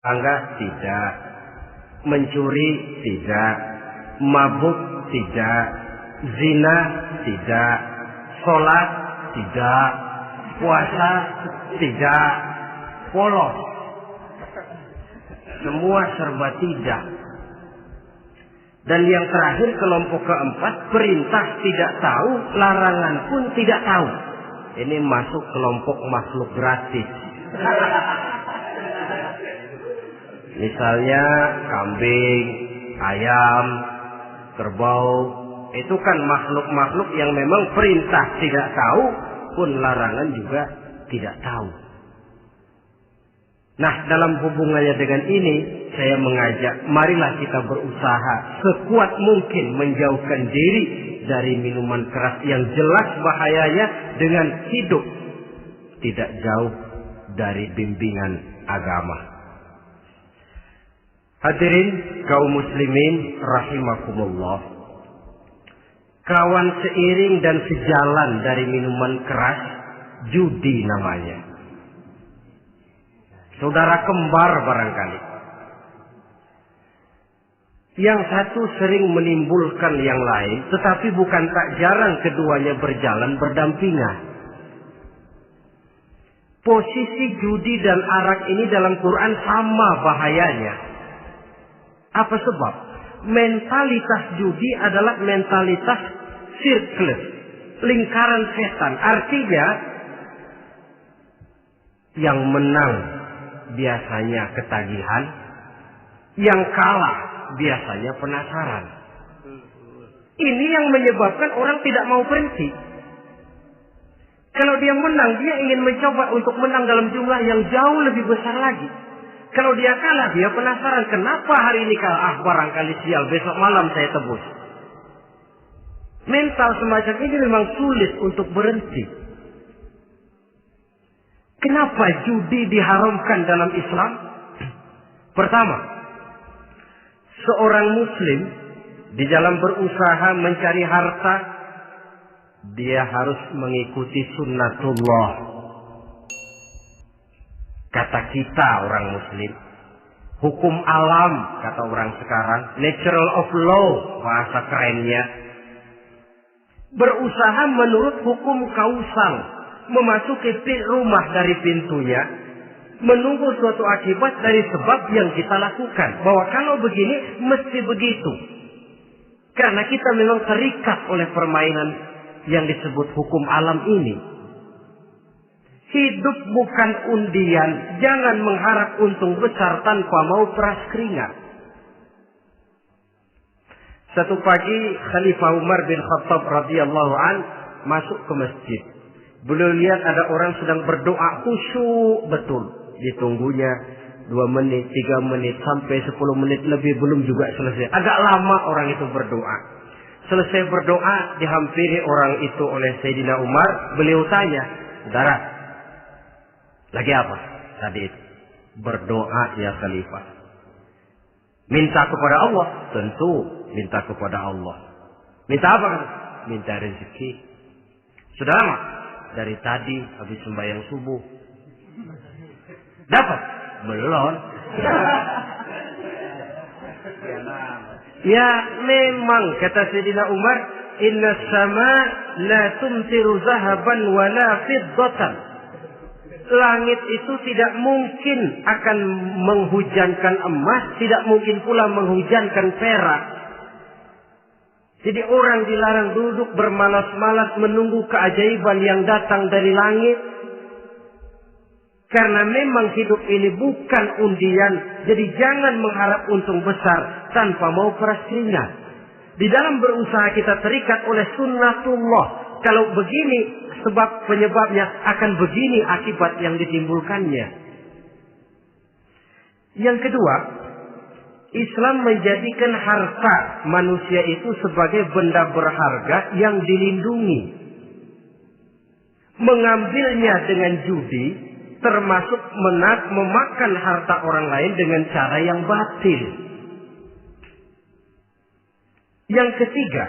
Tangga tidak, mencuri tidak, mabuk tidak, zina tidak, sholat tidak, puasa tidak, polos, semua serba tidak. Dan yang terakhir, kelompok keempat, perintah tidak tahu, larangan pun tidak tahu. Ini masuk kelompok makhluk gratis. Misalnya kambing, ayam, kerbau, itu kan makhluk-makhluk yang memang perintah tidak tahu pun larangan juga tidak tahu. Nah, dalam hubungannya dengan ini, saya mengajak, marilah kita berusaha sekuat mungkin menjauhkan diri dari minuman keras yang jelas bahayanya dengan hidup tidak jauh dari bimbingan agama. Hadirin kaum muslimin rahimakumullah. Kawan seiring dan sejalan dari minuman keras, judi namanya. Saudara kembar barangkali. Yang satu sering menimbulkan yang lain, tetapi bukan tak jarang keduanya berjalan berdampingan. Posisi judi dan arak ini dalam Quran sama bahayanya. Apa sebab? Mentalitas judi adalah mentalitas sirkel, lingkaran setan. Artinya, yang menang biasanya ketagihan, yang kalah biasanya penasaran. Ini yang menyebabkan orang tidak mau berhenti. Kalau dia menang, dia ingin mencoba untuk menang dalam jumlah yang jauh lebih besar lagi. Kalau dia kalah, dia penasaran, kenapa hari ini kalah? Barangkali sial, besok malam saya tebus. Mental semacam ini memang sulit untuk berhenti. Kenapa judi diharamkan dalam Islam? Pertama, seorang muslim di dalam berusaha mencari harta, dia harus mengikuti sunnatullah. Kata kita orang muslim, hukum alam kata orang sekarang, natural of law bahasa kerennya. Berusaha menurut hukum kausal, memasuki rumah dari pintunya, menunggu suatu akibat dari sebab yang kita lakukan. Bahwa kalau begini mesti begitu. Karena kita memang terikat oleh permainan yang disebut hukum alam ini. Hidup bukan undian, jangan mengharap untung besar tanpa mau peras keringat. Satu pagi Khalifah Umar bin Khattab radhiyallahu an masuk ke masjid. Beliau lihat ada orang sedang berdoa khusyuk betul. Ditunggunya 2 menit, 3 menit, sampai 10 menit lebih belum juga selesai. Agak lama orang itu berdoa. Selesai berdoa, dihampiri orang itu oleh Sayyidina Umar. Beliau tanya, saudara, lagi apa tadi itu? Berdoa ya Khalifah. Minta kepada Allah? Tentu minta kepada Allah. Minta apa? Minta rezeki. Sudah lama? Dari tadi habis sembahyang subuh. Dapat? Belum. Ya memang kata Sayyidina Umar, inna sama la tumtiru zahaban wa la fiddatan. Langit itu tidak mungkin akan menghujankan emas, tidak mungkin pula menghujankan perak. Jadi orang dilarang duduk bermalas-malas menunggu keajaiban yang datang dari langit. Karena memang hidup ini bukan undian, jadi jangan mengharap untung besar tanpa mau peras keringat. Di dalam berusaha kita terikat oleh sunnatullah. Kalau begini sebab penyebabnya, akan begini akibat yang ditimbulkannya. Yang kedua, Islam menjadikan harta manusia itu sebagai benda berharga yang dilindungi. Mengambilnya dengan judi termasuk memakan harta orang lain dengan cara yang batil. Yang ketiga,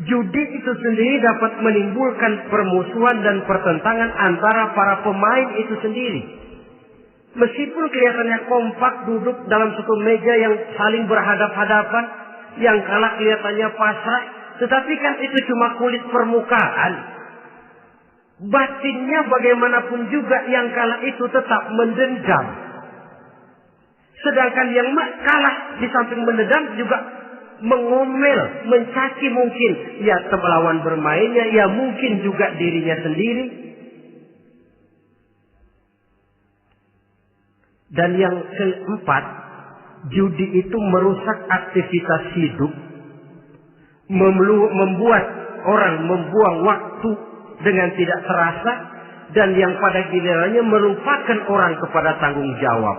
judi itu sendiri dapat menimbulkan permusuhan dan pertentangan antara para pemain itu sendiri. Meskipun kelihatannya kompak duduk dalam satu meja yang saling berhadap-hadapan, yang kalah kelihatannya pasrah, tetapi kan itu cuma kulit permukaan. Batinnya bagaimanapun juga yang kalah itu tetap mendendam. Sedangkan yang kalah di samping mendendam juga mengomel, mencaci mungkin. Ya lawan bermainnya, ya mungkin juga dirinya sendiri. Dan yang keempat, judi itu merusak aktivitas hidup. Membuat orang membuang waktu dengan tidak terasa. Dan yang pada gilirannya melupakan orang kepada tanggung jawab.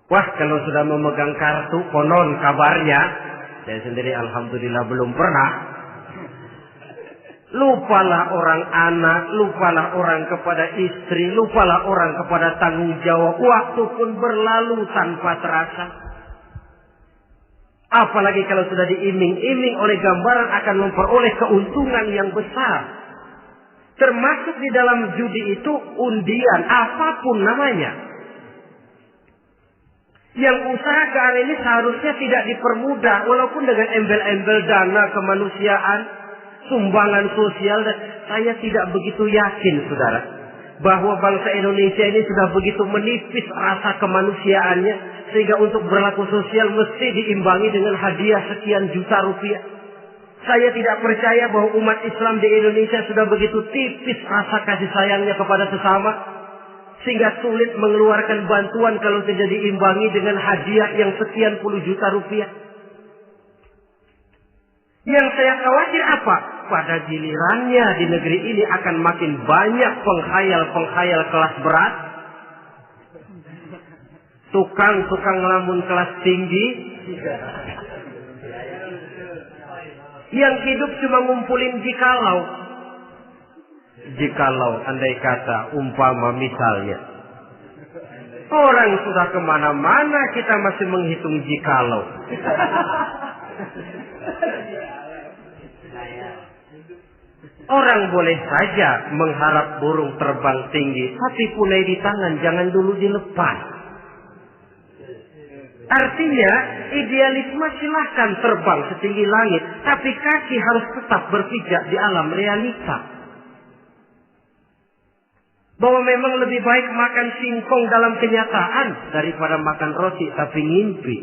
Wah, kalau sudah memegang kartu, konon kabarnya, saya sendiri alhamdulillah belum pernah. Lupalah orang anak, lupalah orang kepada istri, lupalah orang kepada tanggung jawab. Waktu pun berlalu tanpa terasa. Apalagi kalau sudah diiming-iming oleh gambaran akan memperoleh keuntungan yang besar. Termasuk di dalam judi itu undian, apapun namanya. Yang usaha keagamaan ini seharusnya tidak dipermudah, walaupun dengan embel-embel dana kemanusiaan, sumbangan sosial. Dan saya tidak begitu yakin, saudara, bahwa bangsa Indonesia ini sudah begitu menipis rasa kemanusiaannya, sehingga untuk berlaku sosial mesti diimbangi dengan hadiah sekian juta rupiah. Saya tidak percaya bahwa umat Islam di Indonesia sudah begitu tipis rasa kasih sayangnya kepada sesama, sehingga sulit mengeluarkan bantuan kalau tidak diimbangi dengan hadiah yang sekian puluh juta rupiah. Yang saya khawatir apa? Pada gilirannya di negeri ini akan makin banyak penghayal-penghayal kelas berat, tukang-tukang ngelamun kelas tinggi, yang hidup cuma ngumpulin jikalau andai kata umpama misalnya orang sudah kemana-mana kita masih menghitung jikalau. Orang boleh saja mengharap burung terbang tinggi, tapi punai di tangan jangan dulu dilepas. Artinya idealisme silahkan terbang setinggi langit, tapi kaki harus tetap berpijak di alam realita. Bahwa memang lebih baik makan singkong dalam kenyataan daripada makan roti tapi ngimpi.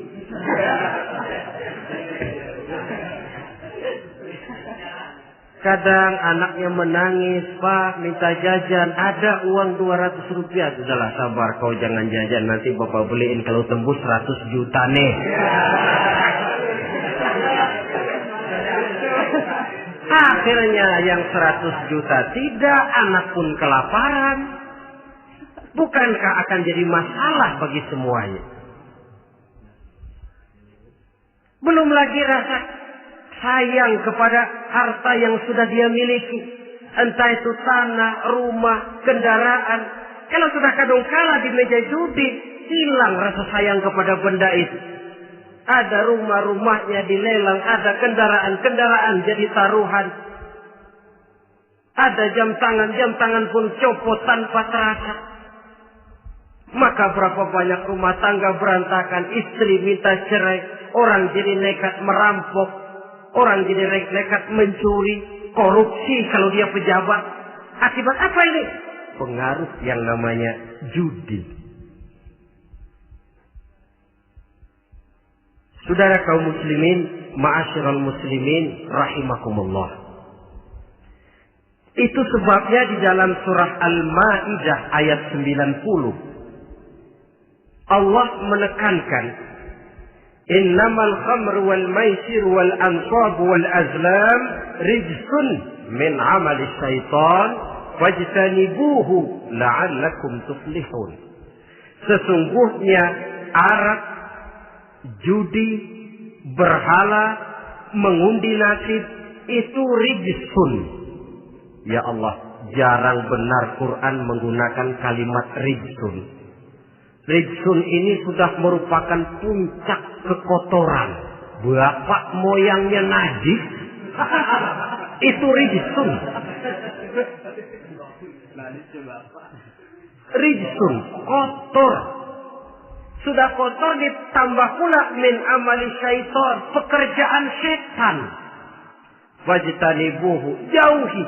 Kadang anaknya menangis, Pak minta jajan, ada uang 200 rupiah. Sudahlah sabar, kau jangan jajan, nanti bapak beliin kalau tembus 100 juta nih. Akhirnya yang 100 juta tidak, anak pun kelaparan. Bukankah akan jadi masalah bagi semuanya? Belum lagi rasa sayang kepada harta yang sudah dia miliki. Entah itu tanah, rumah, kendaraan. Kalau sudah kadung kalah di meja judi, hilang rasa sayang kepada benda itu. Ada rumah-rumahnya dilelang, ada kendaraan-kendaraan jadi taruhan. Ada jam tangan pun copot tanpa terasa. Maka berapa banyak rumah tangga berantakan, istri minta cerai, orang jadi nekat merampok, orang jadi nekat mencuri, korupsi kalau dia pejabat. Akibat apa ini? Pengaruh yang namanya judi. Saudara kaum muslimin, ma'asyiral muslimin rahimakumullah. Itu sebabnya di dalam surah Al-Maidah ayat 90 Allah menekankan innamal khamr wal maisir wal ansab wal azlam rijsun min amali syaitan fajtanibuhu la'allakum tuflihun. Sesungguhnya arak, judi, berhala, mengundi nasib itu rijsun. Ya Allah, jarang benar Quran menggunakan kalimat rijsun. Rijsun ini sudah merupakan puncak kekotoran. Bapak moyangnya najis, itu rijsun. rijsun, kotor. Sudah kotor ditambah pula min amali syaitan, pekerjaan setan. Wajtanibuhu, jauhi.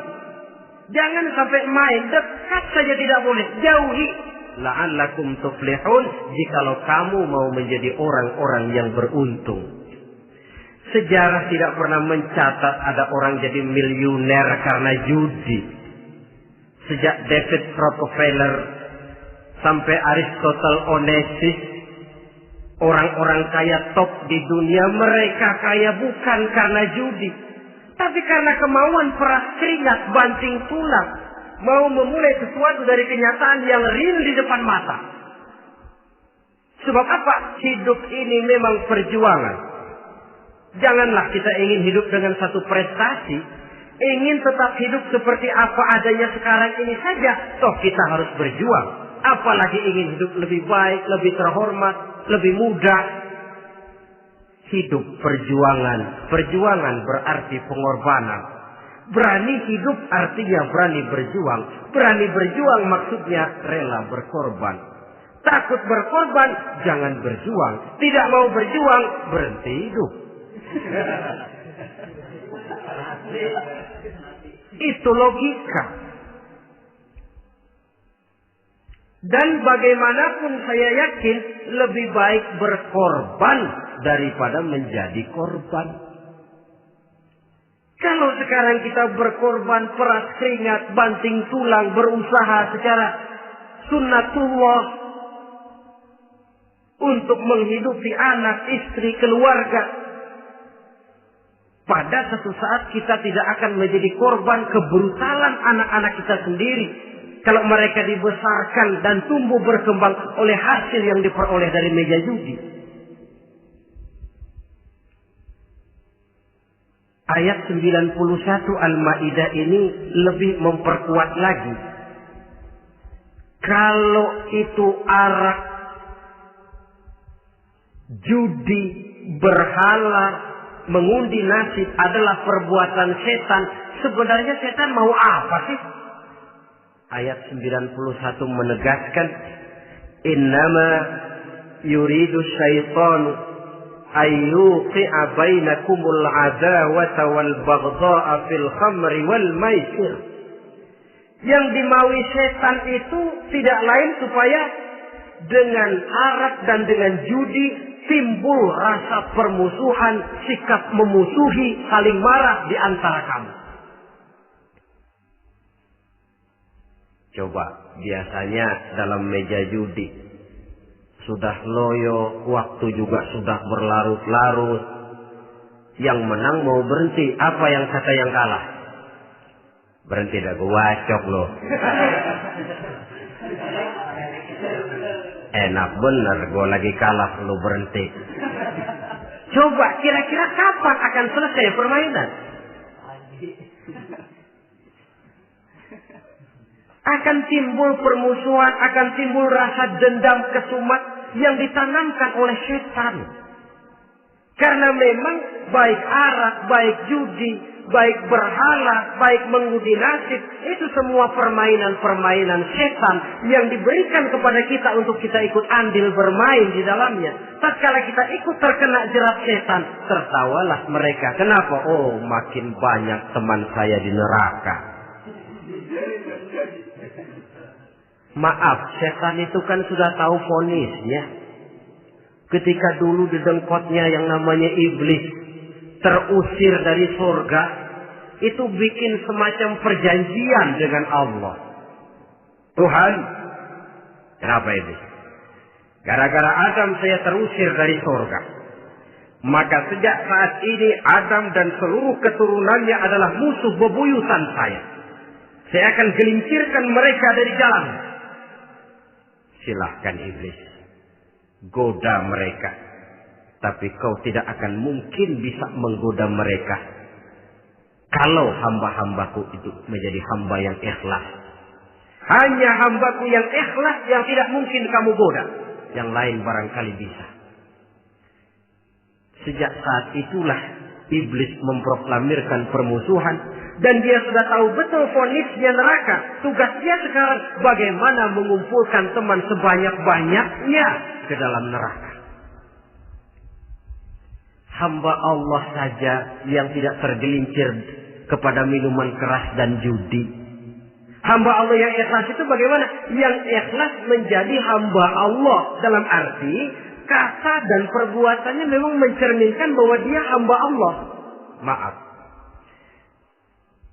Jangan sampai main, dekat saja tidak boleh, jauhi. La'allakum tuflihun, jikalau kamu mau menjadi orang-orang yang beruntung. Sejarah tidak pernah mencatat ada orang jadi miliuner karena judi. Sejak David Rockefeller sampai Aristotle Onassis, orang-orang kaya top di dunia, mereka kaya bukan karena judi, tapi karena kemauan peras keringat, banting tulang, mau memulai sesuatu dari kenyataan yang real di depan mata. Sebab apa? Hidup ini memang perjuangan. Janganlah kita ingin hidup dengan satu prestasi, ingin tetap hidup seperti apa adanya sekarang ini saja, toh kita harus berjuang. Apalagi ingin hidup lebih baik, lebih terhormat, lebih mudah. Hidup perjuangan. Perjuangan berarti pengorbanan. Berani hidup artinya berani berjuang. Berani berjuang maksudnya rela berkorban. Takut berkorban, jangan berjuang. Tidak mau berjuang, berhenti hidup. Itu logika. Dan bagaimanapun saya yakin lebih baik berkorban daripada menjadi korban. Kalau sekarang kita berkorban, peras keringat, banting tulang, berusaha secara sunnatullah untuk menghidupi anak, istri, keluarga, pada satu saat kita tidak akan menjadi korban kebrutalan anak-anak kita sendiri. Kalau mereka dibesarkan dan tumbuh berkembang oleh hasil yang diperoleh dari meja judi. Ayat 91 Al-Maidah ini lebih memperkuat lagi. Kalau itu arak, judi, berhala, mengundi nasib adalah perbuatan setan, sebenarnya setan mau apa sih? Ayat 91 menegaskan, innama yuridu syaitanu ayyuqi'a bainakumul adawata wal baghdha'a fil khamri wal maisir. Yang dimaui setan itu tidak lain supaya dengan arak dan dengan judi timbul rasa permusuhan, sikap memusuhi, saling marah di antara kamu. Coba, biasanya dalam meja judi sudah loyo, waktu juga sudah berlarut-larut. Yang menang mau berhenti, apa yang kata yang kalah? Berhenti dah, gua wacok loh. Enak bener, gua lagi kalah, lu berhenti. Coba, kira-kira kapan akan selesai permainan? Akan timbul permusuhan, akan timbul rasa dendam, kesumat yang ditanamkan oleh setan. Karena memang baik arak, baik judi, baik berhala, baik mengundi nasib, itu semua permainan-permainan setan yang diberikan kepada kita untuk kita ikut andil bermain di dalamnya. Tatkala kita ikut terkena jerat setan, tertawalah mereka. Kenapa? Oh, makin banyak teman saya di neraka. Maaf, setan itu kan sudah tahu vonisnya. Ketika dulu di dengkotnya yang namanya iblis terusir dari surga, itu bikin semacam perjanjian dengan Allah. Tuhan, kenapa iblis? Gara-gara Adam saya terusir dari surga. Maka sejak saat ini Adam dan seluruh keturunannya adalah musuh bebuyutan saya. Saya akan gelincirkan mereka dari jalan. Silahkan iblis, goda mereka. Tapi kau tidak akan mungkin bisa menggoda mereka kalau hamba-hambaku itu menjadi hamba yang ikhlas. Hanya hambaku yang ikhlas yang tidak mungkin kamu goda. Yang lain barangkali bisa. Sejak saat itulah iblis memproklamirkan permusuhan Dan dia sudah tahu betul vonisnya neraka. Tugas dia sekarang bagaimana mengumpulkan teman sebanyak-banyaknya ke dalam neraka. Hamba Allah saja yang tidak tergelincir kepada minuman keras dan judi. Hamba Allah yang ikhlas itu bagaimana? Yang ikhlas menjadi hamba Allah. Dalam arti kata dan perbuatannya memang mencerminkan bahwa dia hamba Allah. Maaf.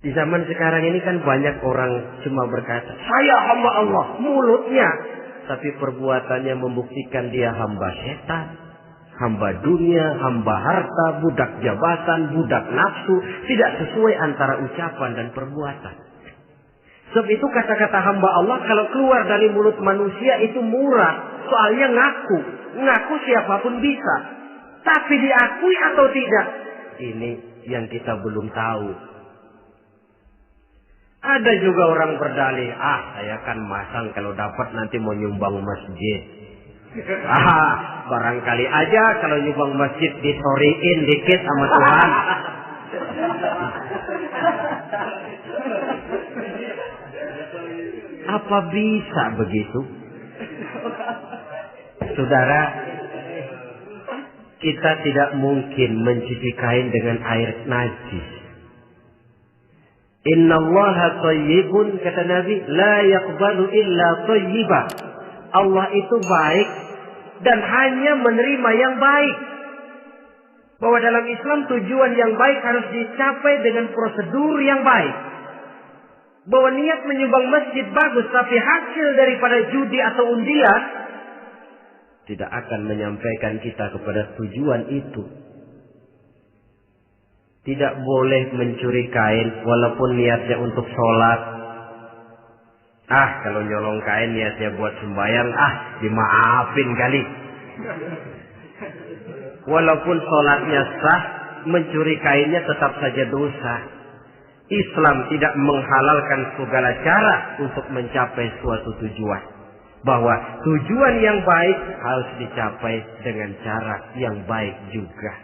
Di zaman sekarang ini kan banyak orang cuma berkata, saya hamba Allah. Mulutnya. Tapi perbuatannya membuktikan dia hamba setan. Hamba dunia, hamba harta, budak jabatan, budak nafsu. Tidak sesuai antara ucapan dan perbuatan. Sebab itu kata-kata hamba Allah kalau keluar dari mulut manusia itu murah. Soalnya ngaku. Ngaku siapapun bisa. Tapi diakui atau tidak? Ini yang kita belum tahu. Ada juga orang berdalih, saya kan masang kalau dapat nanti mau nyumbang masjid. Barangkali aja kalau nyumbang masjid disoriin dikit sama Tuhan. Apa bisa begitu? Saudara, kita tidak mungkin mencuci kain dengan air najis. Innallaha thayyibun, kata Nabi, la yaqbalu illa thayyiba. Allah itu baik dan hanya menerima yang baik. Bahwa dalam Islam tujuan yang baik harus dicapai dengan prosedur yang baik. Bahwa niat menyumbang masjid bagus, tapi hasil daripada judi atau undian tidak akan menyampaikan kita kepada tujuan itu. Tidak boleh mencuri kain walaupun niatnya untuk sholat. Kalau nyolong kain niatnya buat sembahyang, dimaafin kali. Walaupun sholatnya sah, mencuri kainnya tetap saja dosa. Islam tidak menghalalkan segala cara untuk mencapai suatu tujuan. Bahwa tujuan yang baik harus dicapai dengan cara yang baik juga.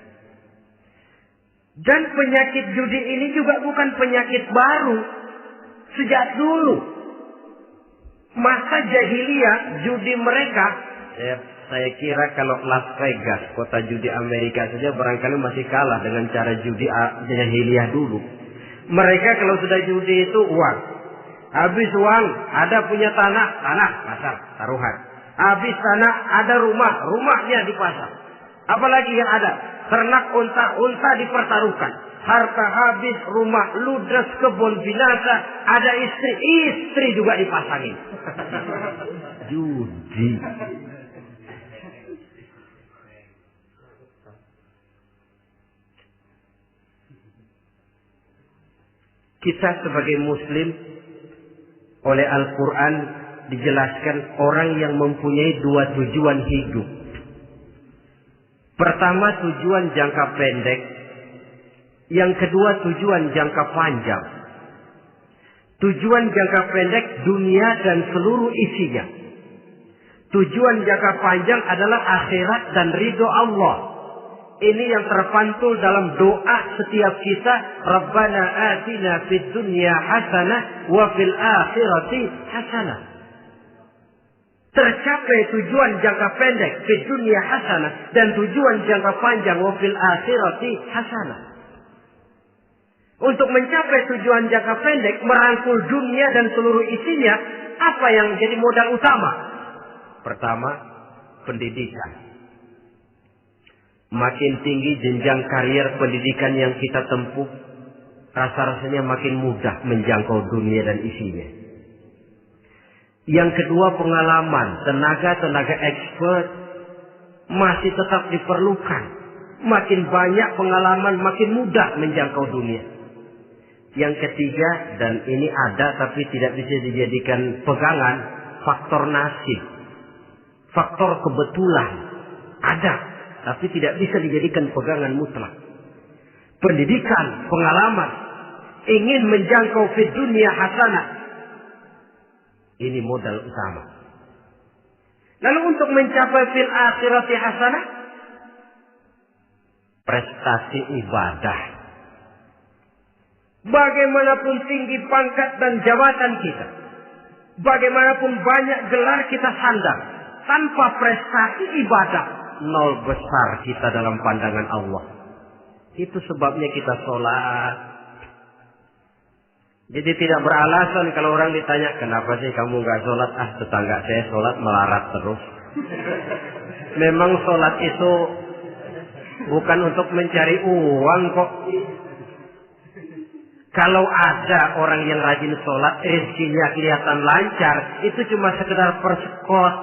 Dan penyakit judi ini juga bukan penyakit baru. Sejak dulu. Masa jahiliyah judi mereka. Saya kira kalau Las Vegas, kota judi Amerika saja barangkali masih kalah dengan cara judi jahiliyah dulu. Mereka kalau sudah judi itu uang. Habis uang, ada punya tanah, pasar, taruhan. Habis tanah, ada rumah, rumahnya di pasar. Apalagi yang ada? Ternak unta dipertaruhkan. Harta habis, rumah ludes, kebun binasa. Ada istri juga dipasangin. Judi. Kita sebagai muslim oleh Al-Quran dijelaskan orang yang mempunyai dua tujuan hidup. Pertama tujuan jangka pendek. Yang kedua tujuan jangka panjang. Tujuan jangka pendek dunia dan seluruh isinya. Tujuan jangka panjang adalah akhirat dan ridho Allah. Ini yang terpantul dalam doa setiap kita. Rabbana atina fid dunya hasanah wa fil akhirati hasanah. Tercapai tujuan jangka pendek fid dunya hasanah dan tujuan jangka panjang wa fil akhirati hasanah. Untuk mencapai tujuan jangka pendek, merangkul dunia dan seluruh isinya, apa yang jadi modal utama? Pertama, pendidikan. Makin tinggi jenjang karier pendidikan yang kita tempuh, rasa-rasanya makin mudah menjangkau dunia dan isinya. Yang kedua, pengalaman, tenaga expert masih tetap diperlukan. Makin banyak pengalaman, makin mudah menjangkau dunia. Yang ketiga, dan ini ada tapi tidak bisa dijadikan pegangan, faktor nasib. Faktor kebetulan. Ada, tapi tidak bisa dijadikan pegangan mutlak. Pendidikan, pengalaman, ingin menjangkau fid dunya hasanah. Ini modal utama. Lalu untuk mencapai fil akhirati hasanah, prestasi ibadah. Bagaimanapun tinggi pangkat dan jabatan kita, bagaimanapun banyak gelar kita sandang, tanpa prestasi ibadah, nol besar kita dalam pandangan Allah. Itu sebabnya kita sholat. Jadi tidak beralasan kalau orang ditanya, kenapa sih kamu nggak sholat? Ah, tetangga saya sholat melarat terus. Memang sholat itu bukan untuk mencari uang kok. Kalau ada orang yang rajin sholat, rezekinya kelihatan lancar, itu cuma sekedar persekot.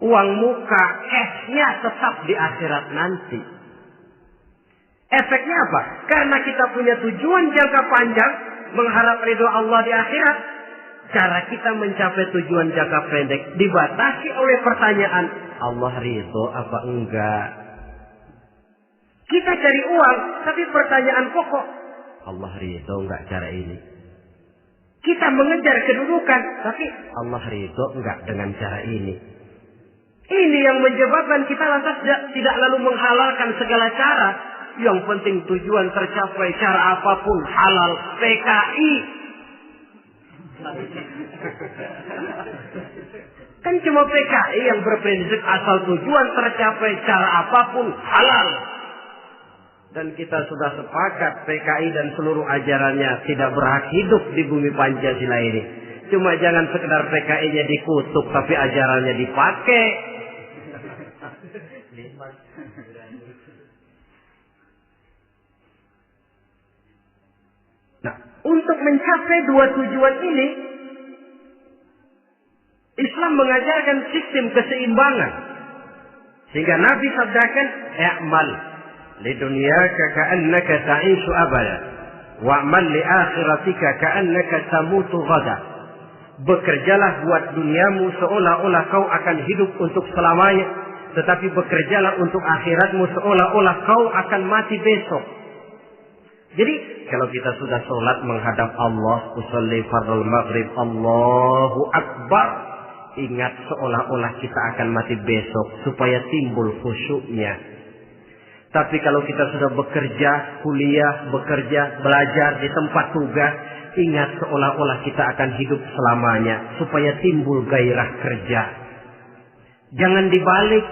Uang muka, cashnya tetap di akhirat nanti. Efeknya apa? Karena kita punya tujuan jangka panjang, mengharap ridho Allah di akhirat. Cara kita mencapai tujuan jangka pendek dibatasi oleh pertanyaan, Allah ridho apa enggak? Kita cari uang, tapi pertanyaan pokok, Allah ridho enggak cara ini? Kita mengejar kedudukan, tapi Allah ridho enggak dengan cara ini? Ini yang menyebabkan kita lantas tidak lalu menghalalkan segala cara. Yang penting tujuan tercapai cara apapun halal. PKI. Kan cuma PKI yang berprinsip asal tujuan tercapai cara apapun halal. Dan kita sudah sepakat PKI dan seluruh ajarannya tidak berhak hidup di bumi Pancasila ini. Cuma jangan sekedar PKI-nya dikutuk tapi ajarannya dipakai. Nah, untuk mencapai dua tujuan ini, Islam mengajarkan sistem keseimbangan. Sehingga Nabi sabdakan, "I'mal lidunyaka ka'annaka ta'ishu abada, wa'mal li akhiratika ka'annaka tamutu ghada." Bekerjalah buat duniamu seolah-olah kau akan hidup untuk selamanya, tetapi bekerjalah untuk akhiratmu seolah-olah kau akan mati besok. Jadi kalau kita sudah sholat menghadap Allah, usolli fardhu maghrib, Allahu Akbar, ingat seolah-olah kita akan mati besok supaya timbul khusyuknya. Tapi kalau kita sudah bekerja, kuliah, belajar di tempat tugas, ingat seolah-olah kita akan hidup selamanya supaya timbul gairah kerja. Jangan dibalik.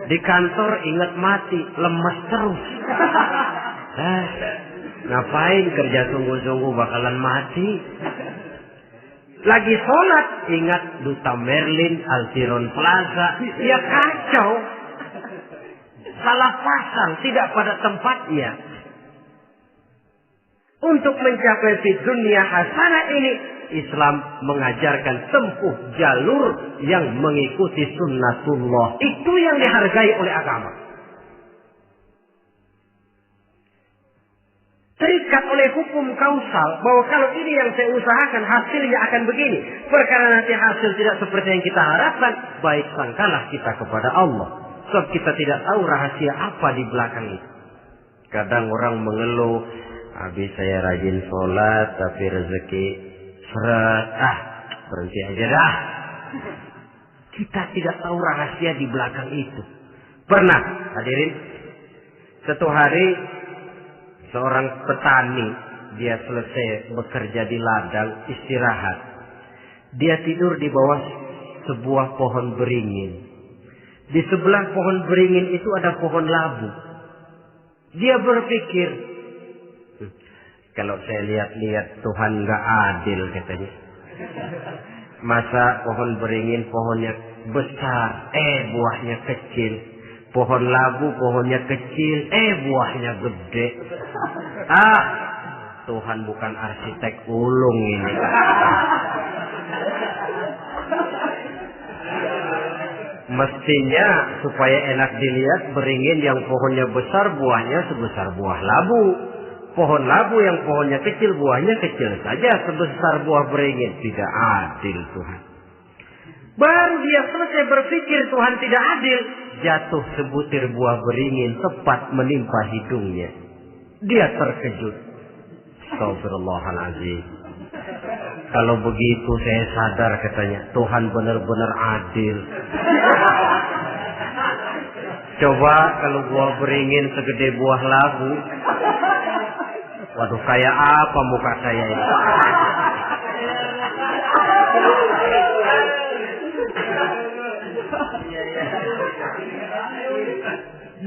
Di kantor ingat mati, lemas terus. Ngapain kerja sungguh-sungguh bakalan mati. Lagi sholat ingat Duta Merlin, Altiron Plaza, ya kacau. Salah pasang, tidak pada tempatnya. Untuk mencapai fi dunia hasanah ini, Islam mengajarkan tempuh jalur yang mengikuti sunnatullah. Itu yang dihargai oleh agama. Terikat oleh hukum kausal bahwa kalau ini yang saya usahakan hasilnya akan begini. Perkara nanti hasil tidak seperti yang kita harapkan, baik sangkalah kita kepada Allah. Sebab kita tidak tahu rahasia apa di belakang itu. Kadang orang mengeluh, habis saya rajin sholat tapi rezeki seret, berhenti aja dah. Kita tidak tahu rahasia di belakang itu. Pernah hadirin, satu hari seorang petani, dia selesai bekerja di ladang, istirahat. Dia tidur di bawah sebuah pohon beringin. Di sebelah pohon beringin itu ada pohon labu. Dia berpikir, kalau saya lihat-lihat Tuhan nggak adil katanya. Masa pohon beringin pohonnya besar, buahnya kecil. Pohon labu pohonnya kecil, buahnya gede. Tuhan bukan arsitek ulung ini. Mestinya supaya enak dilihat beringin yang pohonnya besar buahnya sebesar buah labu. Pohon labu yang pohonnya kecil buahnya kecil saja sebesar buah beringin. Tidak adil Tuhan. Baru dia selesai berpikir Tuhan tidak adil, jatuh sebutir buah beringin tepat menimpa hidungnya. Dia terkejut. Astagfirullahaladzim. Kalau begitu saya sadar katanya, Tuhan benar-benar adil. Coba kalau buah beringin segede buah labu, Waduh, kayak apa muka saya ini?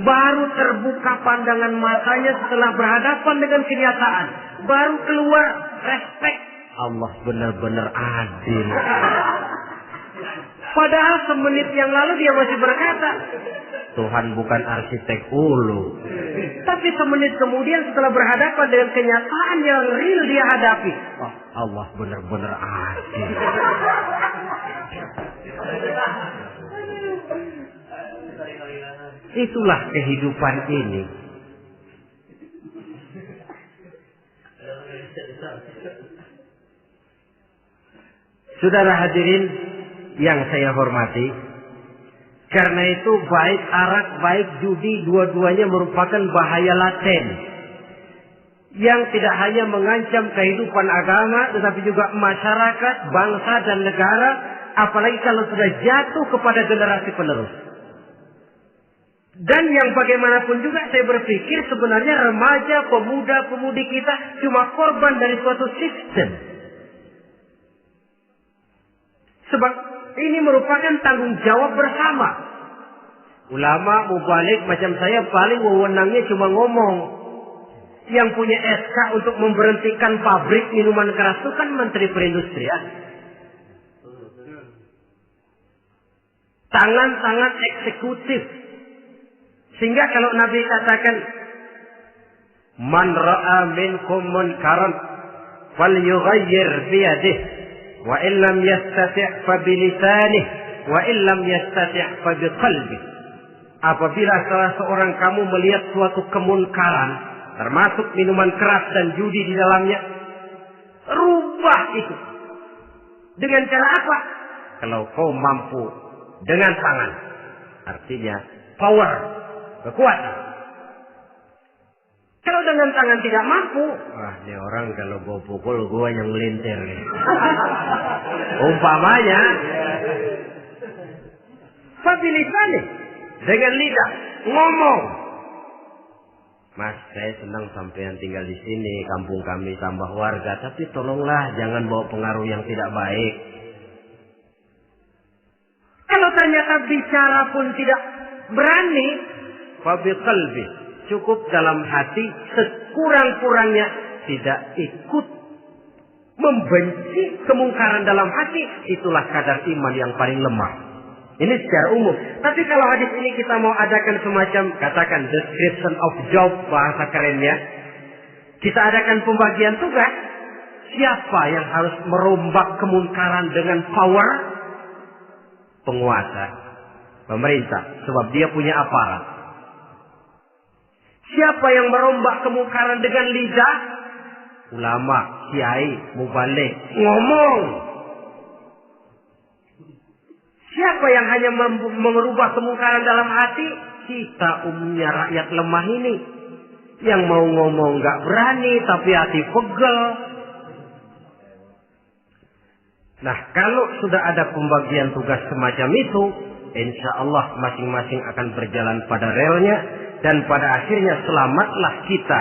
Baru terbuka pandangan matanya setelah berhadapan dengan kenyataan. Baru keluar respek. Allah benar-benar adil. Padahal semenit yang lalu dia masih berkata, Tuhan bukan arsitek ulu. Tapi semenit kemudian setelah berhadapan dengan kenyataan yang real dia hadapi, oh, Allah benar-benar adil. Itulah kehidupan ini. Saudara hadirin yang saya hormati, karena itu baik arak, baik judi, dua-duanya merupakan bahaya laten yang tidak hanya mengancam kehidupan agama, tetapi juga masyarakat, bangsa dan negara, apalagi kalau sudah jatuh kepada generasi penerus. Dan yang bagaimanapun juga saya berpikir sebenarnya remaja, pemuda, pemudi kita cuma korban dari suatu sistem. Sebab ini merupakan tanggung jawab bersama. Ulama mubalik macam saya paling wewenangnya cuma ngomong. Yang punya SK untuk memberhentikan pabrik minuman keras itu kan Menteri Perindustrian. Tangan-tangan eksekutif. Sehingga kalau Nabi katakan, Man ra'a minkum munkaran falyughayyir biyadihi wa illam yastati' fa bilisanihi wa illam yastati' fa biqalbihi. Apabila salah seorang kamu melihat suatu kemunkaran, termasuk minuman keras dan judi di dalamnya, rubah itu. Dengan cara apa? Kalau kau mampu dengan tangan, artinya power, kekuatan. Kalau dengan tangan tidak mampu, wah ini orang kalau gue pukul gue yang melintir nih. Umpamanya, fabilisan nih, dengan lidah ngomong. Mas, saya senang sampean tinggal di sini, kampung kami tambah warga, tapi tolonglah jangan bawa pengaruh yang tidak baik. Kalau ternyata bicara pun tidak berani, fabiqalbi, cukup dalam hati, sekurang-kurangnya tidak ikut membenci kemungkaran dalam hati, itulah kadar iman yang paling lemah. Ini secara umum. Tapi kalau hadis ini kita mau adakan semacam, katakan description of job, bahasa kerennya, kita adakan pembagian tugas. Siapa yang harus merombak kemungkaran dengan power? Penguasa, pemerintah, sebab dia punya aparat. Siapa yang merombak kemungkaran dengan lidah? Ulama, kiai, mubalik, ngomong. Siapa yang hanya merubah kemungkaran dalam hati? Kita umumnya rakyat lemah ini. Yang mau ngomong gak berani, tapi hati pegel. Nah, kalau sudah ada pembagian tugas semacam itu, insya Allah masing-masing akan berjalan pada relnya. Dan pada akhirnya selamatlah kita,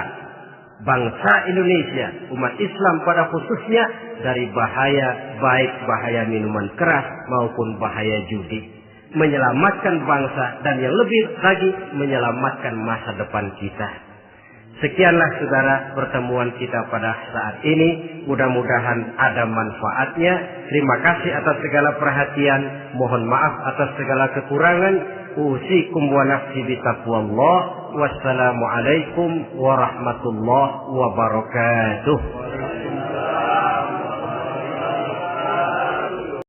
bangsa Indonesia, umat Islam pada khususnya, dari bahaya, baik bahaya minuman keras maupun bahaya judi. Menyelamatkan bangsa dan yang lebih lagi menyelamatkan masa depan kita. Sekianlah saudara pertemuan kita pada saat ini. Mudah-mudahan ada manfaatnya. Terima kasih atas segala perhatian. Mohon maaf atas segala kekurangan. Usikum wa nafsi bitaqwallah. Wassalamualaikum warahmatullahi wabarakatuh.